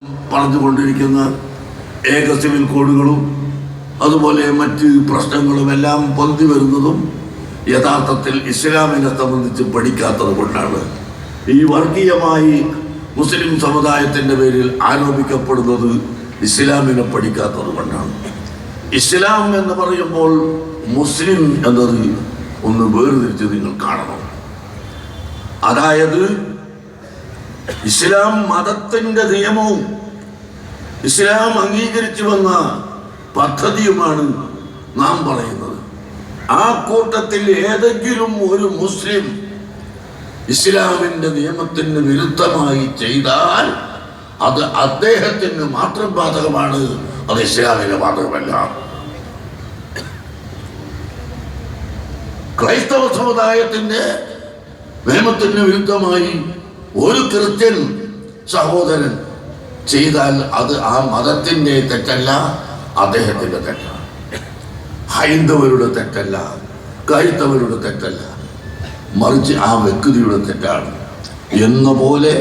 പറഞ്ഞുകൊണ്ടിരിക്കുന്ന ഏക സിവിൽ കോഡുകളും അതുപോലെ മറ്റ് പ്രശ്നങ്ങളുമെല്ലാം പൊന്തി വരുന്നതും യഥാർത്ഥത്തിൽ ഇസ്ലാമിനെ സംബന്ധിച്ച് പഠിക്കാത്തത് കൊണ്ടാണ്. ഈ വർഗീയമായി മുസ്ലിം സമുദായത്തിൻ്റെ പേരിൽ ആരോപിക്കപ്പെടുന്നത് ഇസ്ലാമിനെ പഠിക്കാത്തത് കൊണ്ടാണ്. ഇസ്ലാം എന്ന് പറയുമ്പോൾ മുസ്ലിം എന്നത് ഒന്ന് വേർതിരിച്ച് നിങ്ങൾ കാണണം. അതായത് ഇസ്ലാം മതത്തിൻ്റെ നിയമവും ഇസ്ലാം അംഗീകരിച്ചു വന്ന പദ്ധതിയുമാണ് നാം പറയുന്നത്. ആ കൂട്ടത്തിൽ ഏതെങ്കിലും ഒരു മുസ്ലിം ഇസ്ലാമിൻ്റെ നിയമത്തിന് വിരുദ്ധമായി ചെയ്താൽ അത് അദ്ദേഹത്തിന് മാത്രം ബാധകമാണ്, അത് ഇസ്ലാമിന് ബാധകമല്ല. ക്രൈസ്തവ സമുദായത്തിൻ്റെ നിയമത്തിന് വിരുദ്ധമായി ഒരു ക്രിസ്ത്യൻ സഹോദരൻ ചെയ്താൽ അത് ആ മതത്തിൻ്റെ തെറ്റല്ല, അദ്ദേഹത്തിൻ്റെ തെറ്റാണ്. ഹൈന്ദവരുടെ തെറ്റല്ല, ക്രൈസ്തവരുടെ തെറ്റല്ല, മറിച്ച് ആ വ്യക്തിയുടെ തെറ്റാണ്. എന്ന പോലെ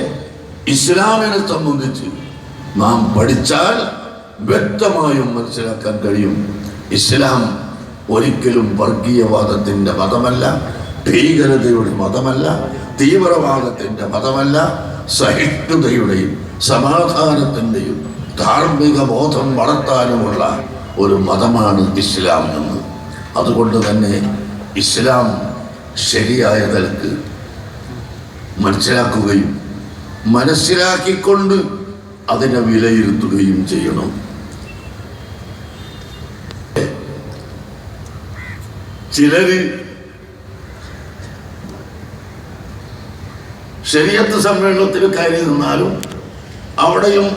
ഇസ്ലാമിനെ സംബന്ധിച്ച് നാം പഠിച്ചാൽ വ്യക്തമായും മനസ്സിലാക്കാൻ കഴിയും. ഇസ്ലാം ഒരിക്കലും വർഗീയവാദത്തിൻ്റെ മതമല്ല, ഭീകരതയുടെ മതമല്ല, തീവ്രവാദത്തിൻ്റെ മതമല്ല, സഹിഷ്ണുതയുടെയും സമാധാനത്തിൻ്റെയും ധാർമ്മിക ബോധം വളർത്താനുമുള്ള ഒരു മതമാണ് ഇസ്ലാം എന്ന്. അതുകൊണ്ട് തന്നെ ഇസ്ലാം ശരിയായ നിലക്ക് മനസ്സിലാക്കുകയും മനസ്സിലാക്കിക്കൊണ്ട് അതിനെ വിലയിരുത്തുകയും ചെയ്യണം. ചിലര് ശരീഅത്ത് സമ്മേളനത്തിൽ കയറി നിന്നാലും അവിടെയും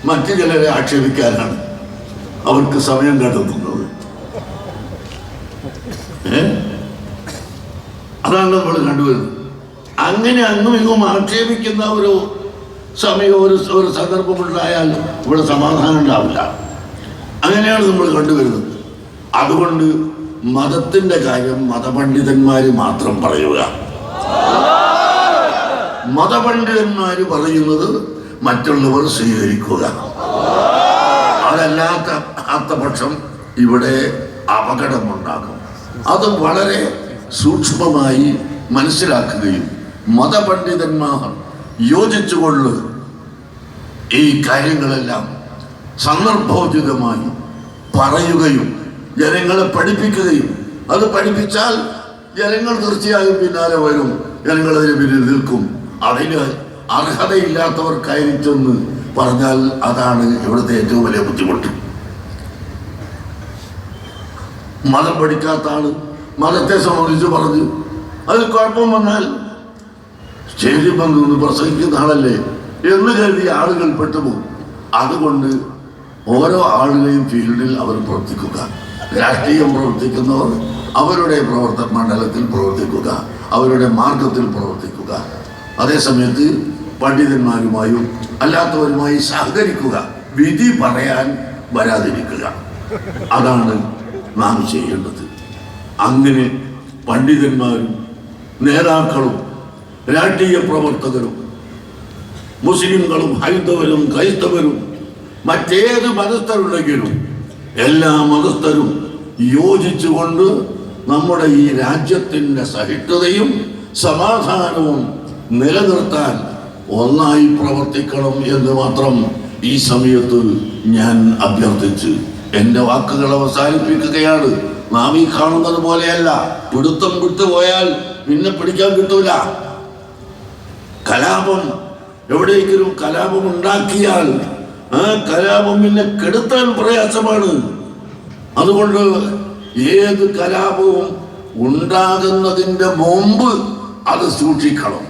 മറ്റു ചിലരെ ആക്ഷേപിക്കാനാണ് അവർക്ക് സമയം കണ്ടെത്തുന്നത്. അതാണ് നമ്മൾ കണ്ടുവരുന്നത്. അങ്ങനെ അങ്ങും ഇങ്ങും ആക്ഷേപിക്കുന്ന ഒരു സമയം ഒരു സന്ദർഭമുണ്ടായാൽ ഇവിടെ സമാധാനം ഉണ്ടാവില്ല. അങ്ങനെയാണ് നമ്മൾ കണ്ടുവരുന്നത്. അതുകൊണ്ട് മതത്തിൻ്റെ കാര്യം മതപണ്ഡിതന്മാർ മാത്രം പറയുക. മതപണ്ഡിതന്മാർ പറയുന്നത് മറ്റുള്ളവർ സ്വീകരിക്കുക. അതല്ലാത്ത പക്ഷം ഇവിടെ അപകടമുണ്ടാകും. അത് വളരെ സൂക്ഷ്മമായി മനസ്സിലാക്കുകയും മതപണ്ഡിതന്മാർ യോജിച്ചുകൊണ്ട് ഈ കാര്യങ്ങളെല്ലാം സന്ദർഭോചിതമായി പറയുകയും ജനങ്ങളെ പഠിപ്പിക്കുകയും, അത് പഠിപ്പിച്ചാൽ ജനങ്ങൾ തീർച്ചയായും പിന്നാലെ വരും, ജനങ്ങളതിന് പിന്നിൽ നിൽക്കും. അതിന് അർഹതയില്ലാത്തവർക്കായിരിച്ചെന്ന് പറഞ്ഞാൽ അതാണ് ഇവിടുത്തെ ഏറ്റവും വലിയ ബുദ്ധിമുട്ട്. മതം പഠിക്കാത്ത ആള് മതത്തെ സംബന്ധിച്ച് പറഞ്ഞു, അത് കുഴപ്പം വന്നാൽ സ്റ്റേജിൽ വന്ന് പ്രസംഗിക്കുന്ന ആളല്ലേ എന്ന് കരുതി ആളുകൾ പെട്ടുപോകും. അതുകൊണ്ട് ഓരോ ആളുകളെയും ഫീൽഡിൽ അവർ പ്രവർത്തിക്കുക. രാഷ്ട്രീയം പ്രവർത്തിക്കുന്നവർ അവരുടെ പ്രവർത്തന മണ്ഡലത്തിൽ പ്രവർത്തിക്കുക, അവരുടെ മാർഗത്തിൽ പ്രവർത്തിക്കുക. അതേസമയത്ത് പണ്ഡിതന്മാരുമായും അല്ലാത്തവരുമായി സഹകരിക്കുക, വിധി പറയാൻ വരാതിരിക്കുക. അതാണ് നാം ചെയ്യേണ്ടത്. അങ്ങനെ പണ്ഡിതന്മാരും നേതാക്കളും രാഷ്ട്രീയ പ്രവർത്തകരും മുസ്ലിങ്ങളും ഹൈന്ദവരും ക്രൈസ്തവരും മറ്റേത് മതസ്ഥരുണ്ടെങ്കിലും എല്ലാ മതസ്ഥരും യോജിച്ചുകൊണ്ട് നമ്മുടെ ഈ രാജ്യത്തിൻ്റെ സഹിഷ്ണുതയും സമാധാനവും നിലനിർത്താൻ ഒന്നായി പ്രവർത്തിക്കണം എന്ന് മാത്രം ഈ സമയത്ത് ഞാൻ അഭ്യർത്ഥിച്ച് എൻ്റെ വാക്കുകൾ അവസാനിപ്പിക്കുകയാണ്. നാം ഈ കാണുന്നത് പോലെയല്ല. പിടുത്തം വിട്ടുപോയാൽ പിന്നെ പിടിക്കാൻ കിട്ടൂല. കലാപം, എവിടെയെങ്കിലും കലാപം ഉണ്ടാക്കിയാൽ ആ കലാപം പിന്നെ കെടുത്താൻ പ്രയാസമാണ്. അതുകൊണ്ട് ഏത് കലാപവും ഉണ്ടാകുന്നതിൻ്റെ മുമ്പ് അത് സൂക്ഷിക്കണം.